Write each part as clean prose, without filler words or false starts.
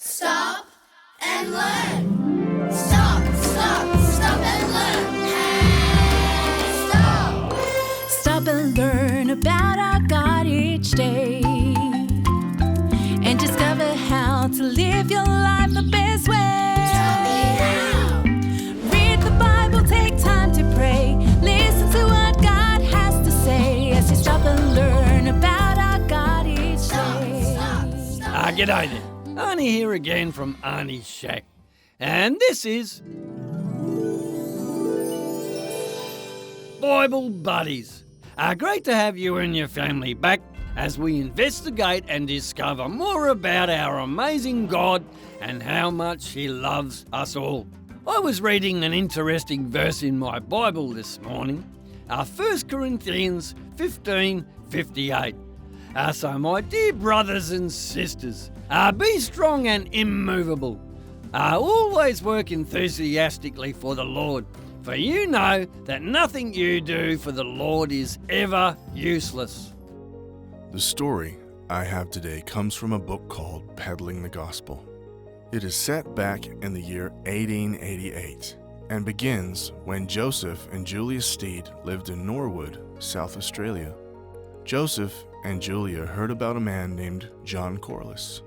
Stop and learn. Stop and learn. Hey, stop. Stop and learn about our God each day and discover how to live your life the best way. Tell me how. Read the Bible, take time to pray. Listen to what God has to say as you stop and learn about our God each day. Stop. G'day there. Arnie here again from Arnie's Shack. And this is Bible Buddies. Great to have you and your family back as we investigate and discover more about our amazing God and how much He loves us all. I was reading an interesting verse in my Bible this morning, 1 Corinthians 15:58. So my dear brothers and sisters, be strong and immovable. Always work enthusiastically for the Lord, for you know that nothing you do for the Lord is ever useless. The story I have today comes from a book called Peddling the Gospel. It is set back in the year 1888 and begins when Joseph and Julia Steed lived in Norwood, South Australia. Joseph and Julia heard about a man named John Corliss,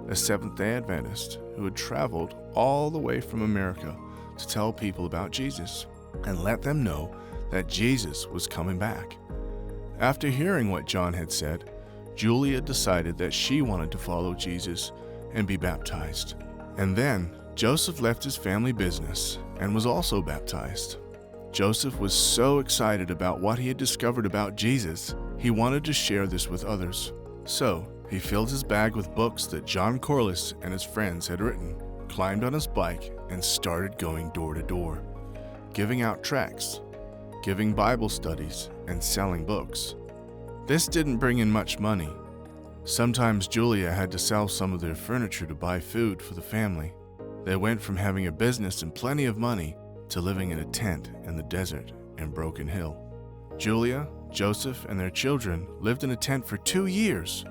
a Seventh-day Adventist who had traveled all the way from America to tell people about Jesus and let them know that Jesus was coming back. After hearing what John had said, Julia decided that she wanted to follow Jesus and be baptized. And then Joseph left his family business and was also baptized. Joseph was so excited about what he had discovered about Jesus, he wanted to share this with others. So he filled his bag with books that John Corliss and his friends had written, climbed on his bike, and started going door to door, giving out tracts, giving Bible studies, and selling books. This didn't bring in much money. Sometimes Julia had to sell some of their furniture to buy food for the family. They went from having a business and plenty of money to living in a tent in the desert in Broken Hill. Julia, Joseph, and their children lived in a tent for 2 years.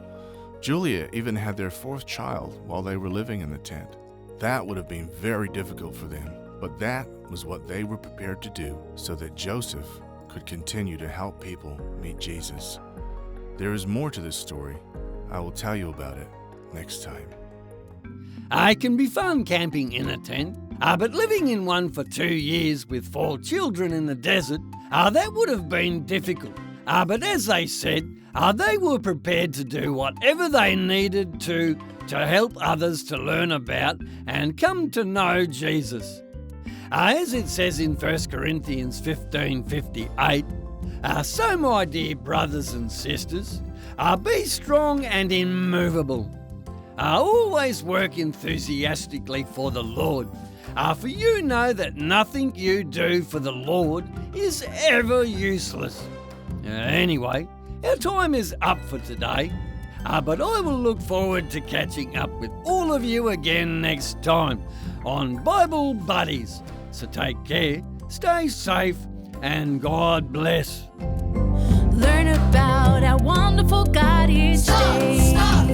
Julia even had their 4th child while they were living in the tent. That would have been very difficult for them, but that was what they were prepared to do so that Joseph could continue to help people meet Jesus. There is more to this story. I will tell you about it next time. It can be fun camping in a tent, but living in one for 2 years with 4 children in the desert, that would have been difficult. But as they said, they were prepared to do whatever they needed to help others to learn about and come to know Jesus. As it says in 1 Corinthians 15:58, so my dear brothers and sisters, be strong and immovable. Always work enthusiastically for the Lord, for you know that nothing you do for the Lord is ever useless. Anyway, our time is up for today, but I will look forward to catching up with all of you again next time on Bible Buddies. So take care, stay safe, and God bless. Learn about our wonderful God each day. Stop.